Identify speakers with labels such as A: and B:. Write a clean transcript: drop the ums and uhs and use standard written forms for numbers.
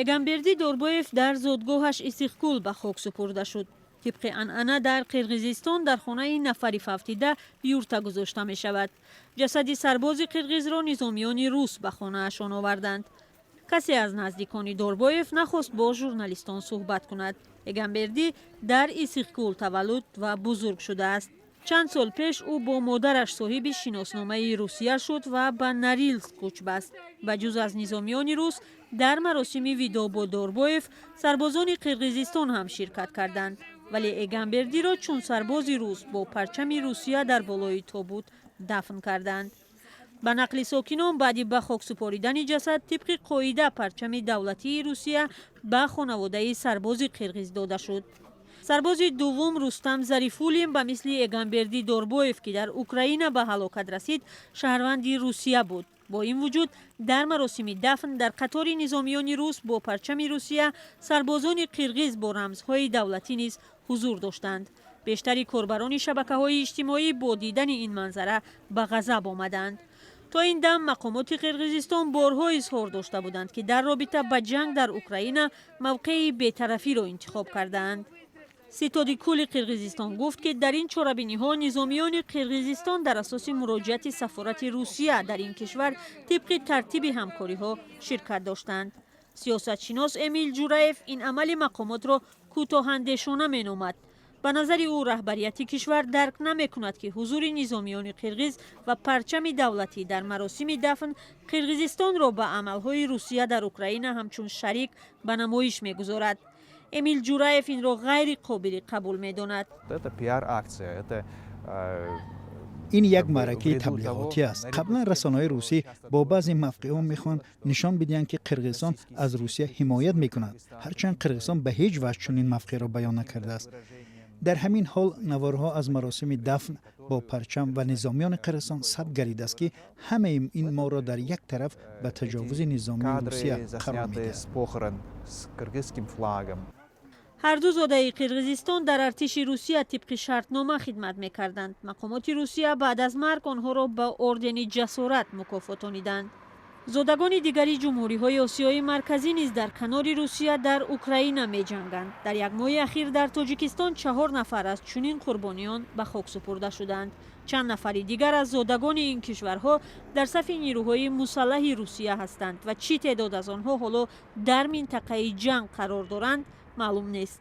A: эгамберди дорбоев дар зодгоҳаш истиқбол ба хок супурда шуд. طبق анъана дар қирғизистон дар хонаи нафари фавтида юрта гузошта мешавад. ҷасади сарбози қирғизро низомиёни рус ба хонаашон оварданд. касе аз наздикони дорбоев нахост бо журналистон суҳбат кунад. эгамберди дар истиқбол таваллуд ва бузург шудааст. чанд сол пеш ӯ бо модараш соҳиби шиносномаи русия шуд ва ба Норильск кӯч баст. ба ҷуз аз низомиёни рус дар маросими видо бо дорбоев сарбозони қирғизистон ҳам ширкат карданд. вале эгамбердиро чун сарбози рус бо парчами русия дар болои тобут дафн карданд. ба нақли сокинон баъди ба хок супоридани ҷасад тибқи қоида парчами давлатии русия ба хонаводаи сарбози қирғиз дода шуд. сарбози дуввум Рустам Зарифулин ба мисли эгамберди Дорбоев ки дар Украина ба ҳалокат расид шаҳрванди Русия буд. бо ин вуҷуд дар маросими дафн дар қатори низомиёни рус бо парчами Русия сарбозони қирғиз бо рамзҳои давлатӣ низ ҳузур доштанд. бештари корбарони шабакаҳои иҷтимоӣ бо дидани ин манзара ба ғазаб омаданд. то ин дам мақомоти қирғизистон борҳо изҳор дошта буданд ки дар робита ба ҷанг дар Украина мавқеи бетарафиро интихоб кардаанд. ситоди кӯли қирғизистон гуфт ки дар ин чорабиниҳо низомиёни қирғизистон дар асоси муроҷиати сафорати Русия дар ин кишвар тибқи тартиби ҳамкориҳо ширкат доштанд. сиёсатшинос Эмил Ҷураев ин амали мақомотро кӯтоҳандешона меномад. ба назари ӯ раҳбарияти кишвар дарк намекунад ки ҳузури низомиёни қирғиз ва парчами давлатӣ дар маросими дафн қирғизистонро ба амалҳои Русия дар Украина ҳамчун шарик ба намоиш мегузорад. Эмил Ҷураев инро ғайри қобили қабул медонад.
B: ин як маъракаи таблиғотӣ аст. қаблан расонаҳои русӣ бо баъзе мавқеҳо мехоҳанд нишон бидиҳанд ки қирғизистон аз Русия ҳимоят мекунад, ҳарчанд қирғизистон ба ҳеҷ ваҷҳ чунин мавқеъро баён накардааст. дар ҳамин ҳол навораҳо аз маросими дафн бо парчам ва низомиёни қирғизистон сабт гардидааст ки ҳамаи ин моро дар як тараф ба таҷовузи низомии Русия қарор медиҳад.
A: ҳар ду зодаи қирғизистон дар артиши Русия тибқи шартнома хидмат мекарданд. мақомоти Русия баъд аз марг онҳоро ба ордени ҷасорат мукофотониданд. зодагони дигари ҷумҳуриҳои Осиёи марказӣ низ дар канори Русия дар Украина меҷанганд. дар як моҳи ахир дар Тоҷикистон 4 нафар аз чунин қурбониён ба хок супурда шуданд. чанд нафари дигар аз зодагони ин кишварҳо дар сафи нирӯҳои мусаллаҳи Русия ҳастанд ва чӣ теъдод аз онҳо ҳоло дар минтақаи ҷанг қарор доранд маълум нест.